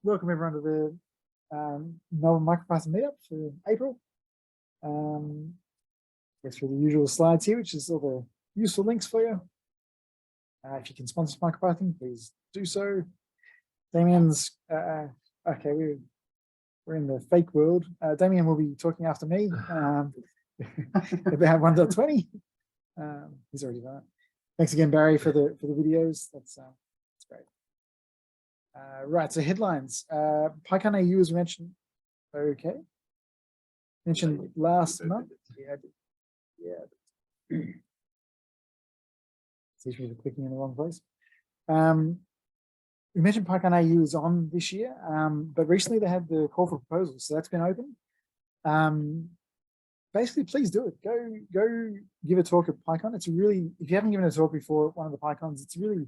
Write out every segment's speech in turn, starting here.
welcome everyone to the Melbourne MicroPython meetup for April. Go through the usual slides here, which is all the useful links for you. If you can sponsor MicroPython, please do so. Damien's okay. We're in the fake world. Damien will be talking after me about 1.20. He's already done it. Thanks again, Barry, for the videos. That's great. Right, so headlines. PyCon AU, as mentioned. Okay. Mentioned last month. Yeah. Seems me clicking in the wrong place. We mentioned PyCon AU is on this year, but recently they had the call for proposals, so that's been open. Basically, please do it. Go give a talk at PyCon. It's really, if you haven't given a talk before at one of the PyCons, it's a really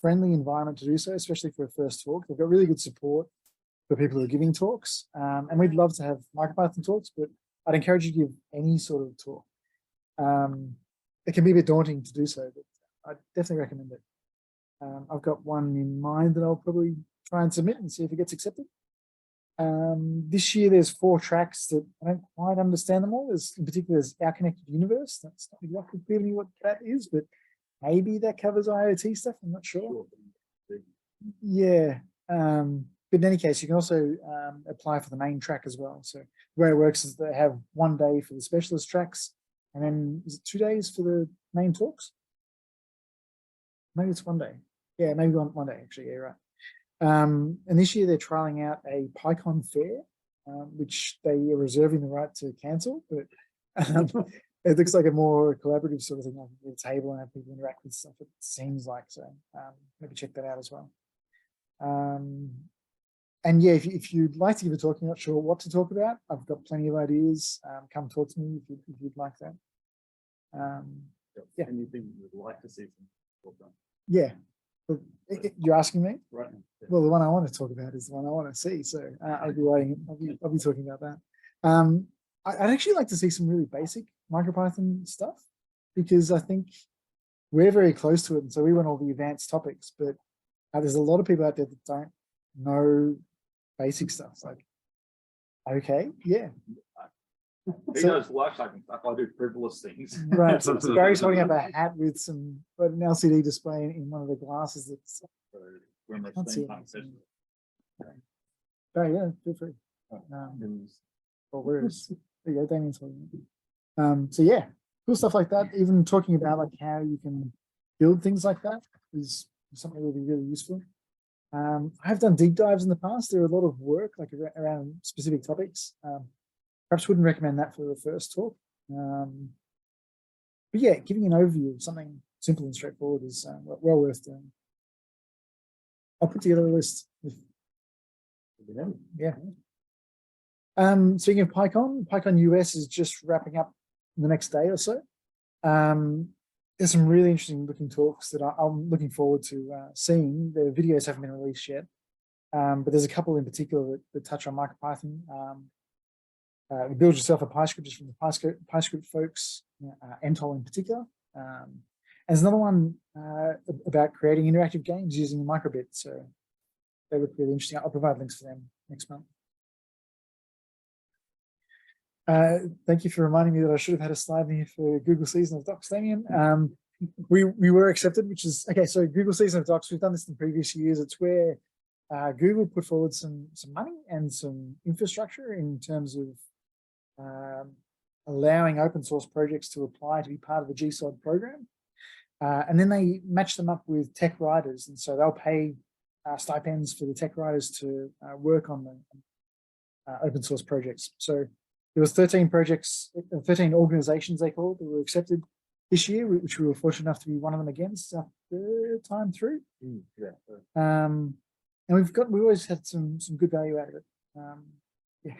friendly environment to do so, especially for a first talk. They've got really good support for people who are giving talks, and we'd love to have MicroPython talks, but I'd encourage you to give any sort of talk. It can be a bit daunting to do so, but I definitely recommend it. I've got one in mind that I'll probably try and submit and see if it gets accepted. This year there's 4 tracks that I don't quite understand them all. There's, in particular, there's Our Connected Universe. That's not exactly clear to me what that is, but maybe that covers IoT stuff. I'm not sure. Yeah. But in any case, you can also apply for the main track as well. So the way it works is they have 1 day for the specialist tracks, and then is it 2 days for the main talks? Maybe it's 1 day. Yeah, maybe one day actually. Yeah, right. And this year they're trialing out a PyCon fair, which they are reserving the right to cancel, but it looks like a more collaborative sort of thing, like a table and have people interact with stuff. It seems like so. Maybe check that out as well. And yeah, if you'd like to give a talk, you're not sure what to talk about, I've got plenty of ideas. Come talk to me if you'd like that. Yeah. Anything you would like to see from talk done? Yeah. You're asking me? Right. Yeah. Well, the one I want to talk about is the one I want to see. So I'll be writing. I'll be talking about that. I'd actually like to see some really basic MicroPython stuff, because I think we're very close to it, and so we want all the advanced topics. But there's a lot of people out there that don't know basic stuff. It's like, okay, yeah. Who knows lifecycle stuff? I do frivolous things. Right. So Barry's holding up a hat with an LCD display in one of the glasses. That's. When Barry, yeah, feel free. Or where is? There you go, Damien's holding it. So yeah, cool stuff like that. Even talking about like how you can build things like that is something that will be really useful. I've done deep dives in the past. There are a lot of work like around specific topics. Perhaps wouldn't recommend that for the first talk. But yeah, giving an overview of something simple and straightforward is well worth doing. I'll put together a list. Yeah. Speaking of PyCon US is just wrapping up the next day or so. There's some really interesting looking talks that I'm looking forward to seeing. The videos haven't been released yet, but there's a couple in particular that touch on MicroPython. Build yourself a PyScript is from the PyScript folks, Entol in particular. And there's another one about creating interactive games using microbit. So they look really interesting. I'll provide links for them next month. Thank you for reminding me that I should have had a slide in here for Google Season of Docs, Damien. We were accepted, which is okay. So Google Season of Docs, we've done this in previous years. It's where Google put forward some money and some infrastructure in terms of allowing open source projects to apply to be part of the GSOD program. And then they match them up with tech writers. And so they'll pay stipends for the tech writers to work on the open source projects. So there was 13 projects, 13 organizations they called that were accepted this year, which we were fortunate enough to be one of them again. It's our 3rd time through. Yeah. And we always had some good value out of it. Yeah,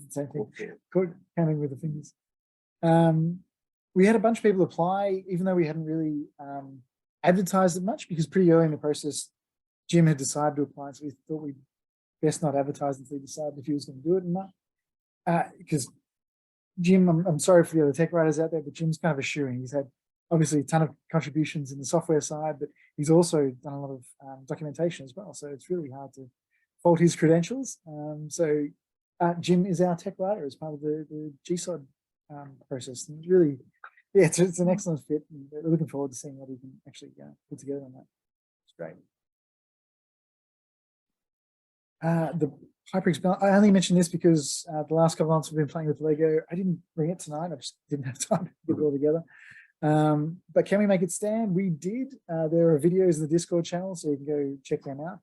same thing. Counting with the fingers. We had a bunch of people apply, even though we hadn't really advertised it much, because pretty early in the process, Jim had decided to apply, so we thought we'd best not advertise until he decided if he was going to do it or not. Because Jim, I'm sorry for the other tech writers out there, but Jim's kind of a shoo-in. He's had obviously a ton of contributions in the software side, but he's also done a lot of documentation as well. So it's really hard to fault his credentials. So Jim is our tech writer as part of the GSOD process. And really, yeah, it's an excellent fit. And we're looking forward to seeing what he can actually put together on that. It's great. The HyperX, I only mentioned this because the last couple of months we've been playing with Lego. I didn't bring it tonight. I just didn't have time to get it all together. But can we make it stand? We did. There are videos in the Discord channel, so you can go check them out.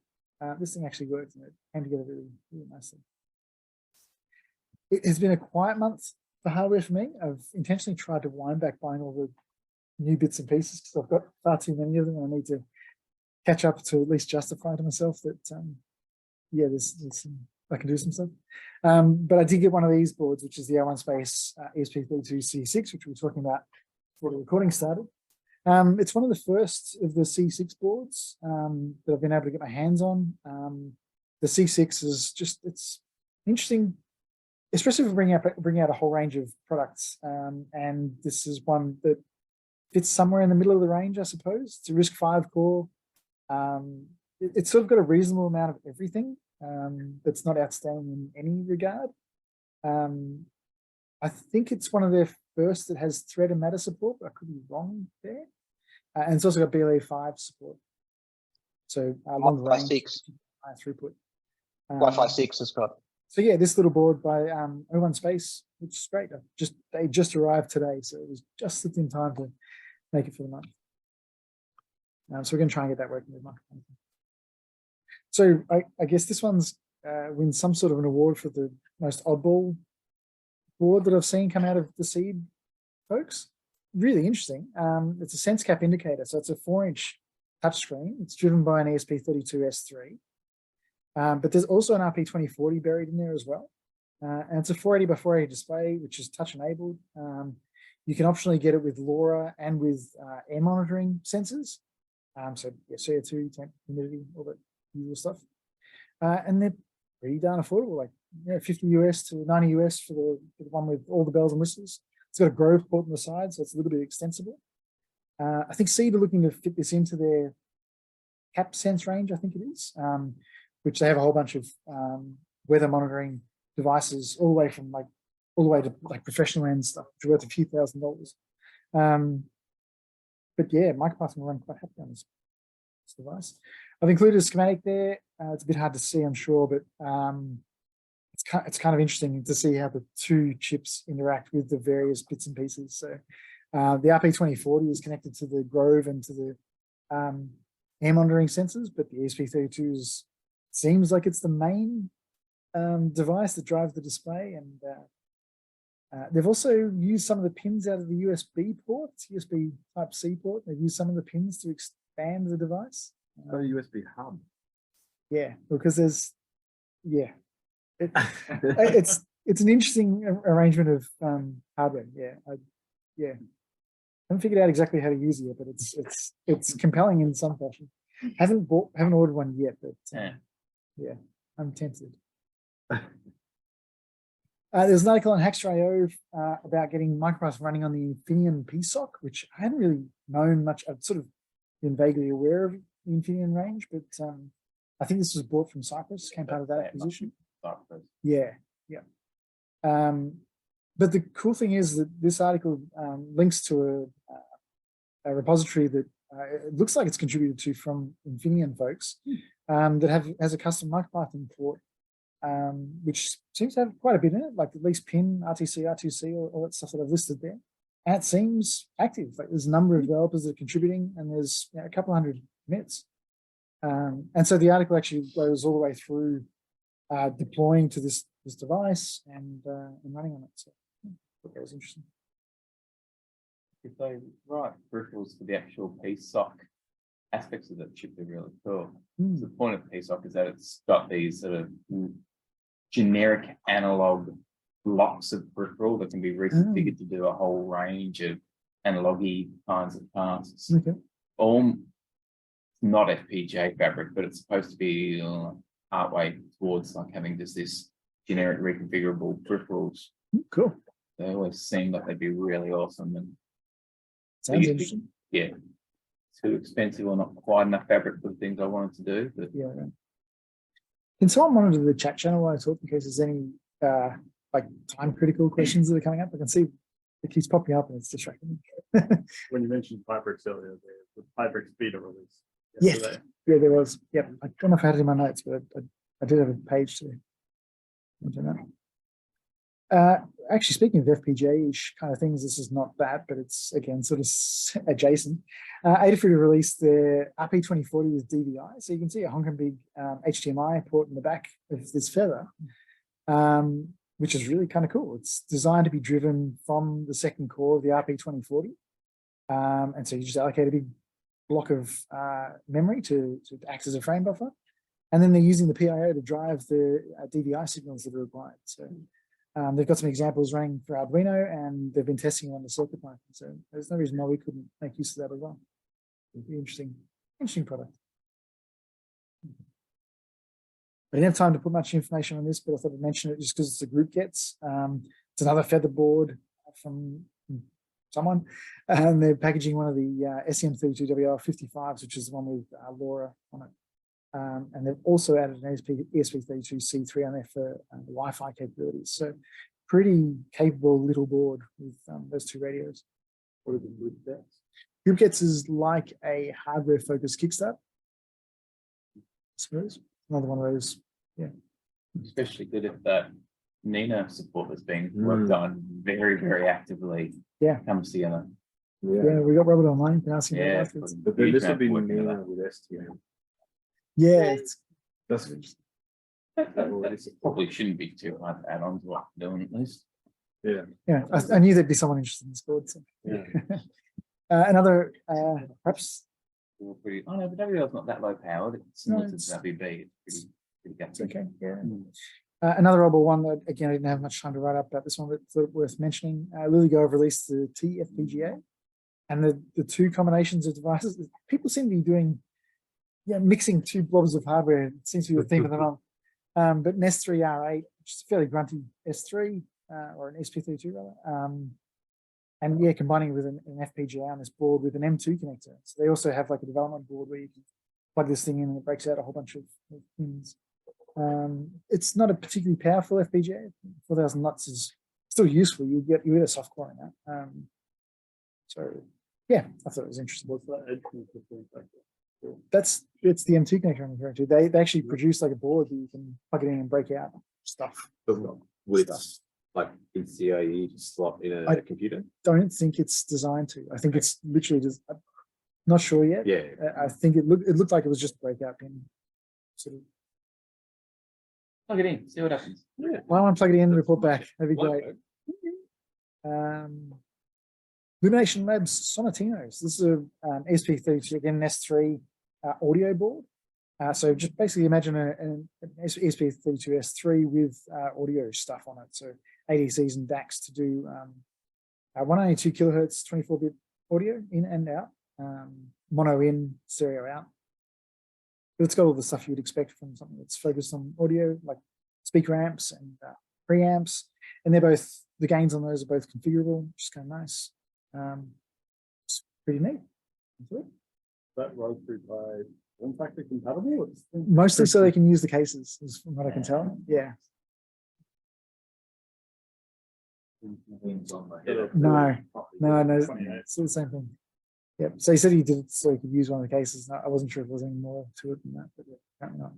This thing actually worked and it came together really, really nicely. It has been a quiet month for hardware for me. I've intentionally tried to wind back buying all the new bits and pieces because I've got far too many of them. I need to catch up to at least justify to myself that, yeah, there's some, I can do some stuff. But I did get one of these boards, which is the L1 Space ESP32C6, which we were talking about before the recording started. It's one of the first of the C6 boards that I've been able to get my hands on. The C6 is just, it's interesting, especially for bringing out a whole range of products. And this is one that fits somewhere in the middle of the range, I suppose. It's a RISC-V core. It's sort of got a reasonable amount of everything that's not outstanding in any regard. I think it's one of their first that has thread and matter support, but I could be wrong there. And it's also got BLE5 support. So long range, 6. high throughput. Wi-Fi 6 has got. So yeah, this little board by O1 Space, which is great. They just arrived today, so it was just slipped in time to make it for the month. So we're going to try and get that working with MicroPython. So I guess this one's wins some sort of an award for the most oddball board that I've seen come out of the seed folks. Really interesting. It's a sense cap indicator, so it's a 4-inch touchscreen. It's driven by an ESP32S3. But there's also an RP2040 buried in there as well. And it's a 480 by 480 display, which is touch enabled. You can optionally get it with LoRa and with air monitoring sensors. So yeah, CO2, temp, humidity, all that usual stuff. And they're pretty darn affordable, like 50 US to 90 US for the one with all the bells and whistles. It's got a Grove port on the side, so it's a little bit extensible. I think Seed are looking to fit this into their CapSense range, I think it is, which they have a whole bunch of weather monitoring devices, all the way to like professional end stuff, which are worth a few $1,000s. But yeah, MicroPython will run quite happy on this device. I've included a schematic there. It's a bit hard to see, I'm sure, but it's kind of interesting to see how the two chips interact with the various bits and pieces. So the RP2040 is connected to the Grove and to the air monitoring sensors, but the ESP32 seems like it's the main device that drives the display. And they've also used some of the pins out of the USB port, USB Type-C port. They've used some of the pins to expand the device. Got a USB hub. Yeah, because there's, yeah. It's an interesting arrangement of hardware. Yeah, I haven't figured out exactly how to use it yet, but it's compelling in some fashion. Haven't ordered one yet, but yeah, I'm tempted. There's an article on Hackster.io about getting MicroPython running on the Infineon PSOC, which I hadn't really known much. I've sort of been vaguely aware of the Infineon range, but I think this was bought from Cypress, came out of that acquisition. Yeah. But the cool thing is that this article links to a repository that it looks like it's contributed to from Infineon folks that has a custom MicroPython port, which seems to have quite a bit in it, like at least PIN, RTC, R2C, all that stuff that I've listed there. And it seems active. Like there's a number of developers that are contributing, and there's a couple hundred commits. And so the article actually goes all the way through deploying to this device and running on it. So I thought that was interesting. If they write peripherals for the actual PSOC aspects of the chip, they're really cool. So the point of PSOC is that it's got these sort of generic analog blocks of peripheral that can be reconfigured to do a whole range of analog-y kinds of tasks. Okay. All not FPGA fabric, but it's supposed to be partway towards like having just this generic reconfigurable peripherals. Cool. They always seem like they'd be really awesome. And sounds interesting. Yeah. Too expensive or not quite enough fabric for the things I wanted to do. But yeah. Can someone monitor the chat channel while I talk in case there's any like time critical questions that are coming up? I can see it keeps popping up and it's distracting me. When you mentioned Pybricks earlier, the Pybricks beta release. Yes, yesterday. yeah, there was. Yep, I don't know if I had it in my notes, but I did have a page to mention that. Actually, speaking of FPGA-ish kind of things, this is not that, but it's again sort of adjacent. Adafruit released the RP2040 with DVI, so you can see a honking big HDMI port in the back of this feather, which is really kind of cool. It's designed to be driven from the second core of the RP2040, and so you just allocate a big block of memory to act as a frame buffer, and then they're using the PIO to drive the DVI signals that are required. So they've got some examples running for Arduino, and they've been testing on the CircuitPython. So there's no reason why we couldn't make use of that as well. It'd be interesting product. I didn't have time to put much information on this, but I thought I'd mention it just because it's a group gets. It's another feather board from someone, and they're packaging one of the STM32WR55s, which is the one with LoRa on it. And they've also added an ESP32C3 on there for the Wi-Fi capabilities. So pretty capable little board with those two radios. What are the group gets? Group gets is like a hardware-focused Kickstart. I suppose another one of those. Yeah, Especially good if that Nina support that's being worked on very, very actively. Yeah, comes together. yeah. We got Robert online. You can ask him about Yeah, afterwards. But then this would be working on Nina that. with STM. Yeah, That's Probably shouldn't be too hard to add on to what we're doing at least. yeah. yeah. I knew there'd be someone interested in this board. So. Yeah. Another perhaps. Pretty, oh no, but WL's not that low powered. It's similar to it's- WB. It's pretty It's okay. Yeah. Mm. Another Rebel one that again I didn't have much time to write up about this one, but thought worth mentioning. LilyGo have released the TFPGA, and the two combinations of devices. People seem to be doing, mixing two blobs of hardware. It seems to be the theme of the month. But an S3 R8, which is a fairly grunty S3 or an SP32 rather, and yeah, combining it with an FPGA on this board with an M2 connector. So they also have like a development board where you can plug this thing in and it breaks out a whole bunch of pins. It's not a particularly powerful FPGA. 4,000 nuts is still useful. You get a soft core in that. So yeah, I thought it was interesting. What's that edge It's the M2 connector I'm referring to. They actually produce like a board that you can plug it in and break out stuff. With like in CIE to slot in a computer? Don't think it's designed to. I think it's literally just. I'm not sure yet. Yeah. I think it looked like it was just a breakout pin. Sort of. Plug it in, see what happens. Yeah. Why don't I plug it in and report back? That'd be great. Illumination Labs Sonatinos. This is a ESP32 again, an S3 audio board. So just basically imagine an ESP32 S3 with audio stuff on it. So ADCs and DACs to do 192 kilohertz 24-bit audio in and out, mono in, stereo out. But it's got all the stuff you would expect from something that's focused on audio, like speaker amps and preamps, and the gains on those are both configurable, which is kind of nice. It's pretty neat. That Raspberry Pi form factor compatible? Mostly so they can use the cases, is from what I can tell. Yeah. No, it's still the same thing. Yep. So he said he did it so he could use one of the cases. I wasn't sure if there was any more to it than that, but apparently not.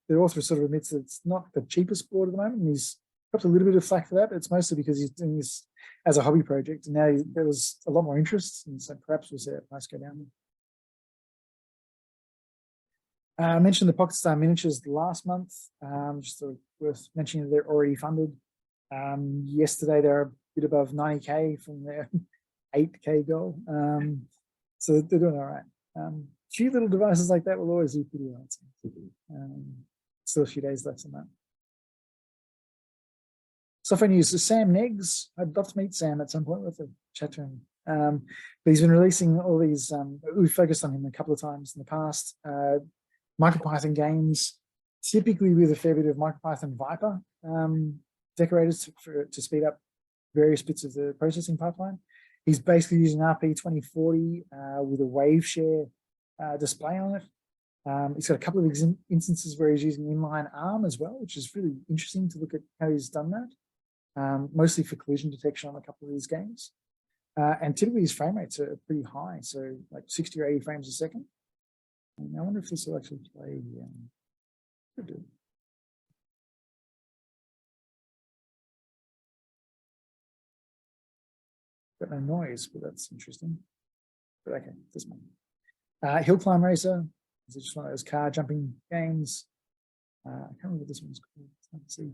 The author sort of admits that it's not the cheapest board at the moment, and he's got a little bit of flack for that, but it's mostly because he's doing this as a hobby project, and now there was a lot more interest, and so perhaps we'll see that price go down. I mentioned the PocketStar Miniatures last month, just sort of worth mentioning that they're already funded. Yesterday, they're a bit above 90K from their 8K goal. So they're doing all right. Few little devices like that will always do pretty well. Still a few days left on that. Software news. So Sam Neggs, I'd love to meet Sam at some point with a chat to him. But he's been releasing all these, we've focused on him a couple of times in the past, MicroPython games, typically with a fair bit of MicroPython Viper decorators to speed up various bits of the processing pipeline. He's basically using RP2040 with a wave share display on it. He's got a couple of instances where he's using inline ARM as well, which is really interesting to look at how he's done that, mostly for collision detection on a couple of these games. And typically his frame rates are pretty high, so like 60 or 80 frames a second. And I wonder if this will actually play. Could do. Got no noise, but that's interesting. But okay, this one. Hill Climb Racer. It's just one of those car jumping games. I can't remember what this one's called. Let's see.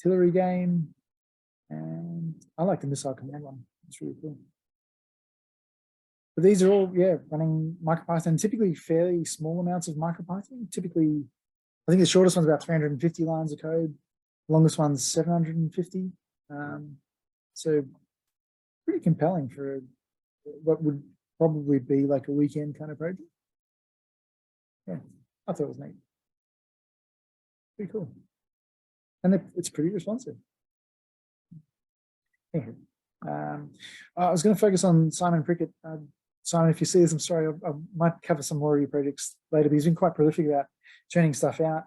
Artillery game. And I like the Missile Command one. It's really cool. But these are all, yeah, running MicroPython, typically fairly small amounts of MicroPython. Typically, I think the shortest one's about 350 lines of code. Longest one's 750. So pretty compelling for what would probably be like a weekend kind of project. Yeah, I thought it was neat. Pretty cool. And it's pretty responsive. Anyway, I was going to focus on Simon Prickett. Simon, if you see this, I'm sorry, I might cover some more of your projects later, but he's been quite prolific about churning stuff out.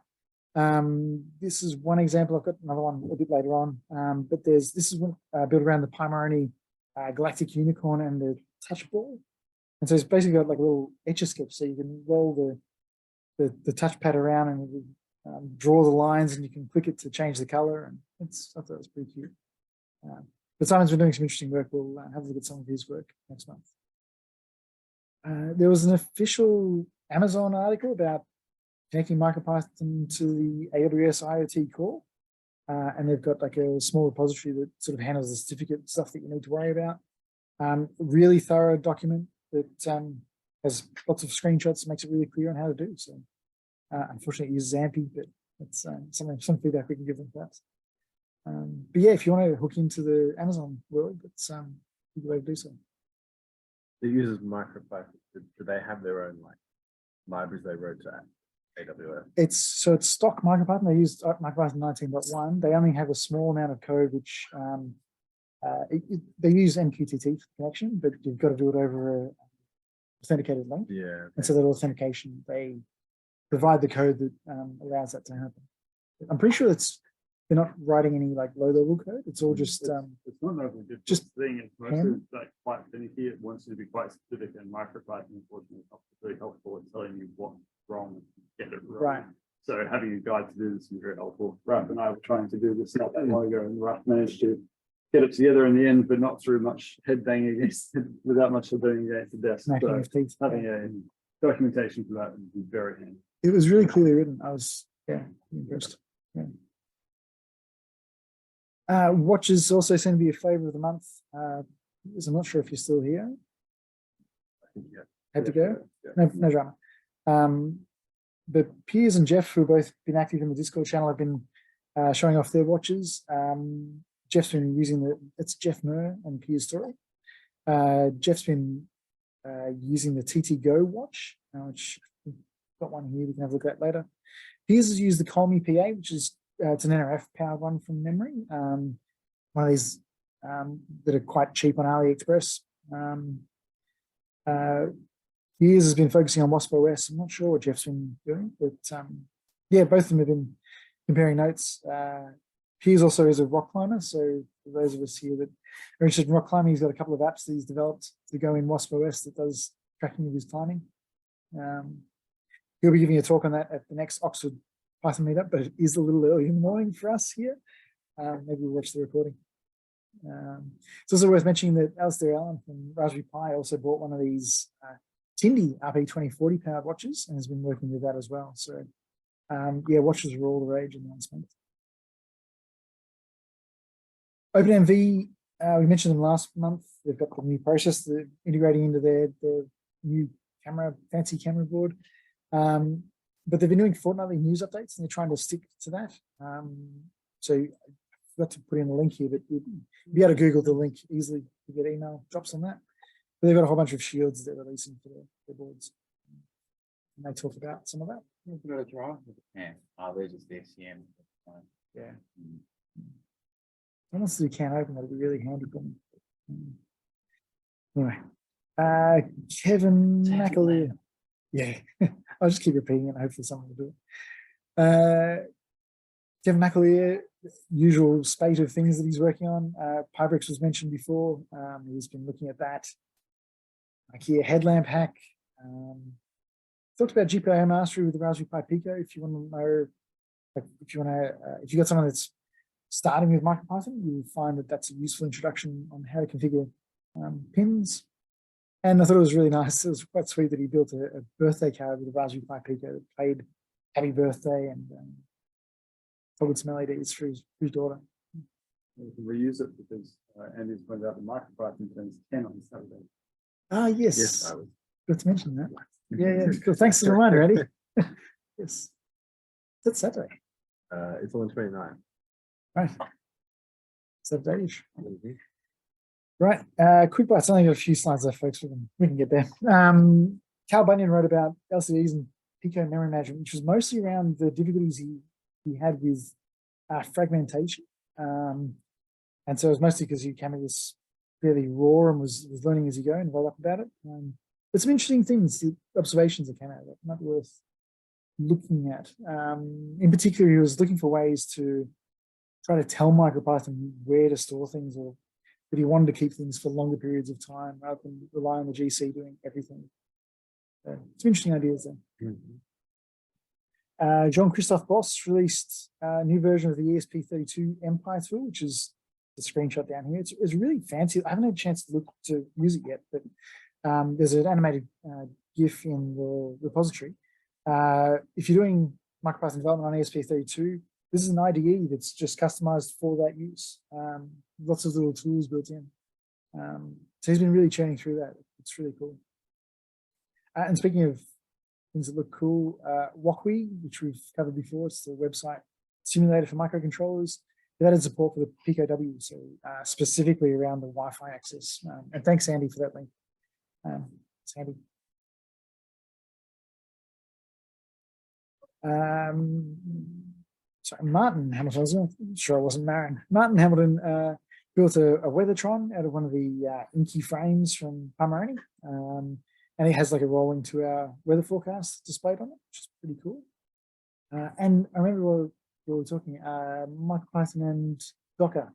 This is one example. I've got another one a bit later on, but this is built around the Primarony Galactic Unicorn and the touch ball. And so it's basically got like a little Etch-a-Sketch, so you can roll the touchpad around and draw the lines, and you can click it to change the color. And I thought it was pretty cute. But Simon's been doing some interesting work. We'll have a look at some of his work next month. There was an official Amazon article about connecting MicroPython to the AWS IoT core. And they've got like a small repository that sort of handles the certificate stuff that you need to worry about. Really thorough document that has lots of screenshots, makes it really clear on how to do. So unfortunately it uses AMPI, but it's some feedback we can give them perhaps. But yeah, if you want to hook into the Amazon world, it's a good way to do so. It uses MicroPython. Do they have their own like libraries they wrote to AWS? It's stock MicroPython. They use MicroPython 19.1. They only have a small amount of code, which they use MQTT for connection, but you've got to do it over a authenticated link. Yeah. Okay. And so that authentication, they provide the code that allows that to happen. I'm pretty sure they're not writing any like low-level code. It's all just it's not an overly difficult thing. It's mostly like quite finicky. It wants you to be quite specific, and MicroPython unfortunately is not very helpful at telling you what's wrong and get it right. So having a guide to do this is very helpful. Raph and I were trying to do this not that long ago, and Raph managed to get it together in the end, but not through much head banging against it, without much of banging against the desk. So having a documentation for that would be very handy. It was really clearly written. I was impressed. Yeah. Watches also seem to be a flavor of the month. I'm not sure if you're still here. Had to go? Yeah. No drama. But Piers and Jeff, who have both been active in the Discord channel, have been showing off their watches. Jeff's been using it's Jeff Murr and Piers Story. Jeff's been using the TT Go watch, which we've got one here we can have a look at later. Piers has used the Colmy PA, which is it's an NRF powered one from memory. One of these that are quite cheap on AliExpress. Piers has been focusing on Wasp OS. I'm not sure what Jeff's been doing, but yeah, both of them have been comparing notes. Piers also is a rock climber, so for those of us here that are interested in rock climbing, he's got a couple of apps that he's developed to go in Wasp OS that does tracking of his climbing. He'll be giving a talk on that at the next Oxford Python meetup, but it is a little early in the morning for us here. Maybe we'll watch the recording. It's also worth mentioning that Alistair Allen from Raspberry Pi also bought one of these Tindy RP2040 powered watches and has been working with that as well. So yeah, watches are all the rage in the last month. OpenMV, we mentioned them last month. They've got the new process that they're integrating into their new fancy camera board. But they've been doing fortnightly news updates, and they're trying to stick to that. So I forgot to put in a link here, but you'll be able to Google the link easily to get email drops on that. But they've got a whole bunch of shields they're releasing for their boards. And they talk about some of that. Yeah, they're just SCM. Yeah. Once you can open, that'll be really handy for me. Anyway, Kevin McAleer. Yeah, I'll just keep repeating it. Hopefully someone will do it. Kevin McAleer, usual spate of things that he's working on. Pybricks was mentioned before. He's been looking at that. IKEA headlamp hack. Talked about GPIO mastery with the Raspberry Pi Pico. If you want to know, if you got someone that's starting with MicroPython, you'll find that that's a useful introduction on how to configure pins. And I thought it was really nice. It was quite sweet that he built a birthday card with a Raspberry Pi Pico that played Happy Birthday and followed some LEDs for his daughter. We can reuse it because Andy's pointed out the MicroPython turns 10 on Saturday. Ah, yes. Yes, I was. Good to mention that. Yeah. Cool. Thanks for the reminder, Eddie. Yes. That's Saturday. It's on the 29th. Right. Saturday. Right. Quick bites. I only got a few slides left, folks. We can get there. Carl Bunyan wrote about LCDs and Pico memory management, which was mostly around the difficulties he had with fragmentation. And so it was mostly because Cammy was fairly raw and was learning as you go and roll up about it. But some interesting things, the observations that came out of it, might be worth looking at. In particular, he was looking for ways to try to tell MicroPython where to store things, or that he wanted to keep things for longer periods of time rather than rely on the GC doing everything. So, some interesting ideas there. Jean-Christophe Boss released a new version of the ESP32 MPy tool, which is the screenshot down here. It's really fancy. I haven't had a chance to use it yet, but there's an animated GIF in the repository. If you're doing MicroPython development on ESP32, this is an IDE that's just customized for that use. Lots of little tools built in. So he's been really churning through that. It's really cool. And speaking of things that look cool, Wokwi, which we've covered before, it's the website simulator for microcontrollers. They've added support for the Pico W, so specifically around the Wi-Fi access. And thanks, Andy, for that link. It's handy. Sorry, Martin Hamilton. I was sure I wasn't Marin. Martin Hamilton built a Weathertron out of one of the inky frames from Pomerani. And it has like a rolling 2-hour weather forecast displayed on it, which is pretty cool. And I remember we were talking MicroPython and Docker.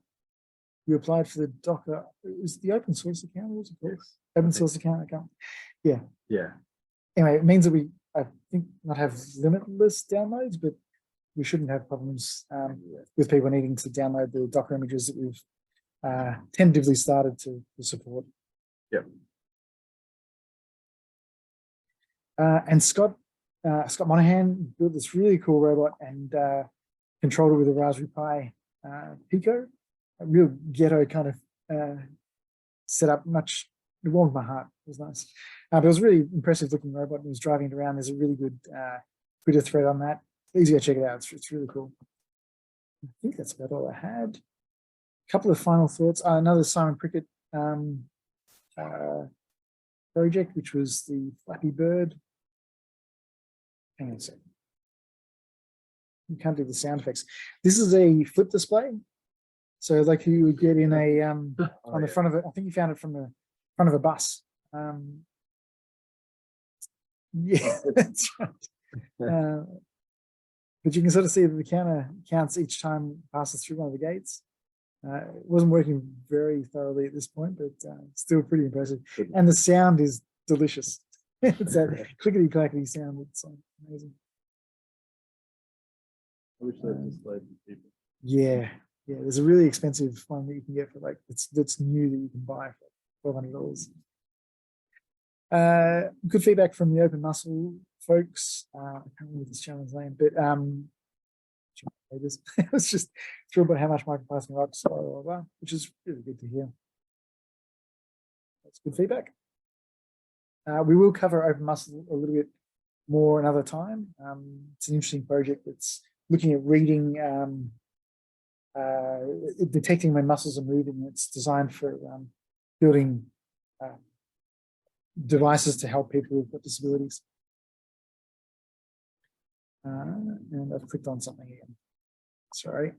You applied for the Docker. It was the open source account. What was it called? Yes. Open source account. Yeah. Yeah. Anyway, it means that we, I think, not have limitless downloads, but we shouldn't have problems with people needing to download the Docker images that we've tentatively started to support. Yep. And Scott Monahan built this really cool robot and controlled it with a Raspberry Pi Pico, a real ghetto kind of setup. It warmed my heart. It was nice. But it was a really impressive looking robot and he was driving it around. There's a really good bit of thread on that. Please go check it out. It's really cool. I think that's about all I had. A couple of final thoughts. Another Simon Prickett project, which was the Flappy Bird. Hang on a second. You can't do the sound effects. This is a flip display. So like you would get in a on the front of it. I think you found it from the front of a bus. Yeah, that's right. But you can sort of see that the counter counts each time it passes through one of the gates. It wasn't working very thoroughly at this point, but still pretty impressive. And the sound is delicious. It's that clickety-clackety sound. It's amazing. I wish they displayed to people. Yeah. There's a really expensive one that you can get for like that's new that you can buy for $400. Good feedback from the Open Muscle folks. I can't remember this challenge name, but I was just thrilled by how much MicroPython rocks, which is really good to hear. That's good feedback. We will cover Open Muscle a little bit more another time. It's an interesting project that's looking at reading, detecting when muscles are moving. It's designed for building devices to help people with disabilities. And I've clicked on something again. Sorry.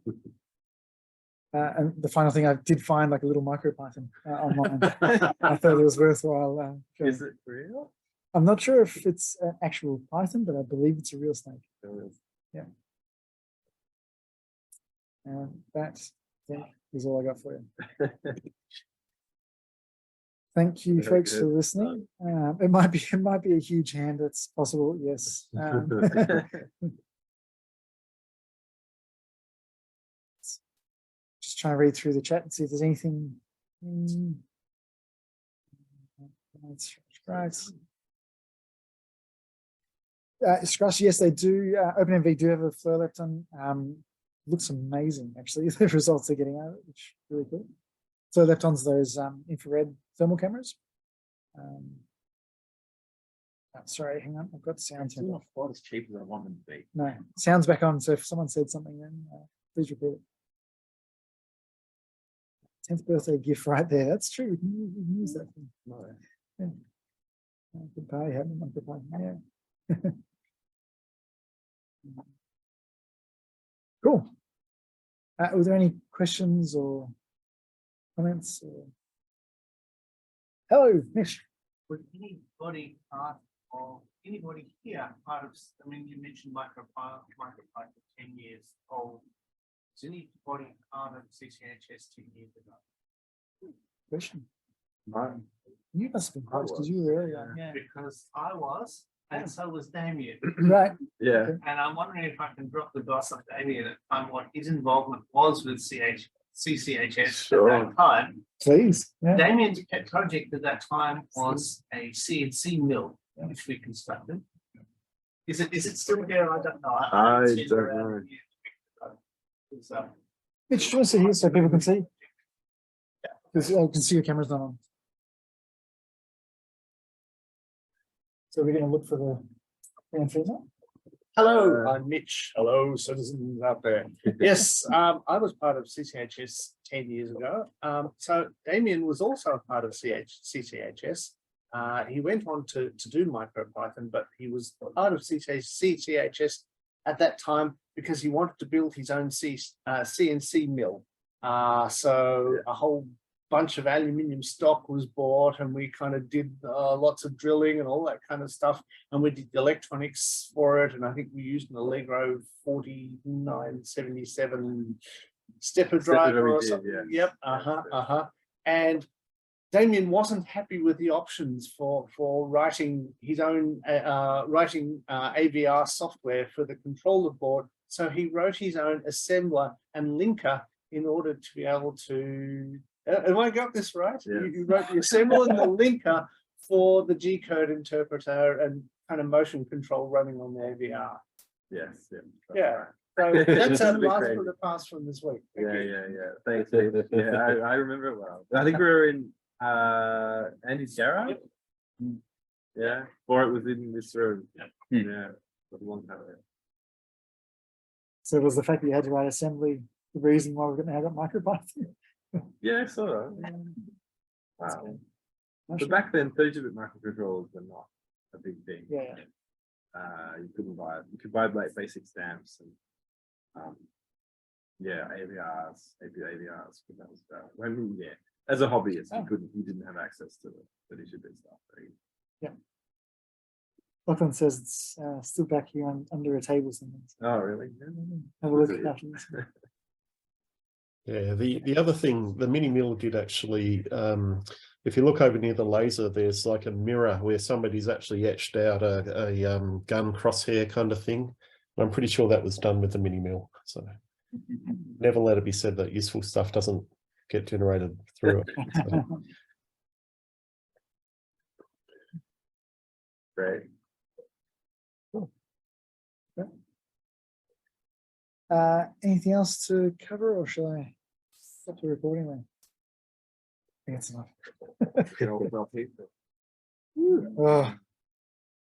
And the final thing, I did find like a little MicroPython online. I thought it was worthwhile. Is it real? I'm not sure if it's an actual Python, but I believe it's a real snake. Yeah. And that is all I got for you. Thank you, folks, for listening. It might be a huge hand. That's possible. Yes. Just trying to read through the chat and see if there's anything. Right. Scratch, yes, they do. OpenMV do have a flow lepton. Looks amazing, actually, the results they're getting out of it, which is really cool. Flow leptons, those infrared thermal cameras. Sorry, hang on, I've got sound turned off. Quite as cheap as I want them to be. No, sound's back on. So if someone said something, then please repeat it. 10th birthday gift right there. That's true. We can use that. Yeah. Good party happening. Yeah. Cool. Were there any questions or comments? Hello, Nish. Would anybody here part of? I mean, you mentioned MicroPython 10 years old. Is anybody part of CCHS 10 years ago? Question. No. You must have been close because you were earlier. Yeah, because I was, and so was Damien. Right. Yeah. And I'm wondering if I can drop the dice on Damien at the time what his involvement was with CCHS at that time. Please. Yeah. Damien's pet project at that time was a CNC mill, which we constructed. Is it still there? I don't know. I don't know. So, Mitch, do you want to see here so people can see? Because I can see your camera's not on. So we're going to look for the answer. Hello, I'm Mitch. Hello, citizens out there. Yes, I was part of CCHS 10 years ago. So Damien was also a part of CCHS. He went on to do MicroPython, but he was part of CCHS at that time because he wanted to build his own CNC mill. So a whole bunch of aluminium stock was bought, and we kind of did lots of drilling and all that kind of stuff, and we did the electronics for it, and I think we used an Allegro 4977 stepper driver or something. Yeah. Yep. And Damien wasn't happy with the options for writing his own AVR software for the controller board, so he wrote his own assembler and linker in order to be able to. Have I got this right? Yeah. You wrote the assembler and the linker for the G-code interpreter and kind of motion control running on the AVR. Yes. Yeah. So that's our last for the pass from this week. Yeah. Thanks, Dave. Yeah, I remember it well. I think we were in Andy's garage. Yeah, or it was in this room. Yeah, a long time ago. So it was the fact that you had to write assembly the reason why we're going to have that MicroPython? Yeah, sort of. Wow. But Sure. back then, 32-bit microcontrollers were not a big thing. Yeah. You couldn't buy it. You could buy like basic stamps and AVRs, AVRs. But that was about. I mean, yeah, as a hobbyist, you didn't have access to the 32-bit stuff. Right? Yeah. Lachlan says it's still back here under a table somewhere. Oh, really? Have a look after this. Yeah, the other thing, the mini mill did actually, if you look over near the laser, there's like a mirror where somebody's actually etched out a gun crosshair kind of thing. And I'm pretty sure that was done with the mini mill. So never let it be said that useful stuff doesn't get generated through it. So. Great. Anything else to cover, or shall I stop the recording then? I think it's enough. All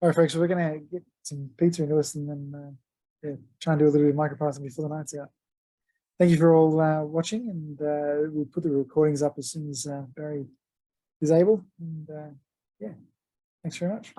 right, folks, so we're going to get some pizza into us and then try and do a little bit of MicroPython before the night's out. Thank you for all watching, and we'll put the recordings up as soon as Barry is able. And yeah, thanks very much.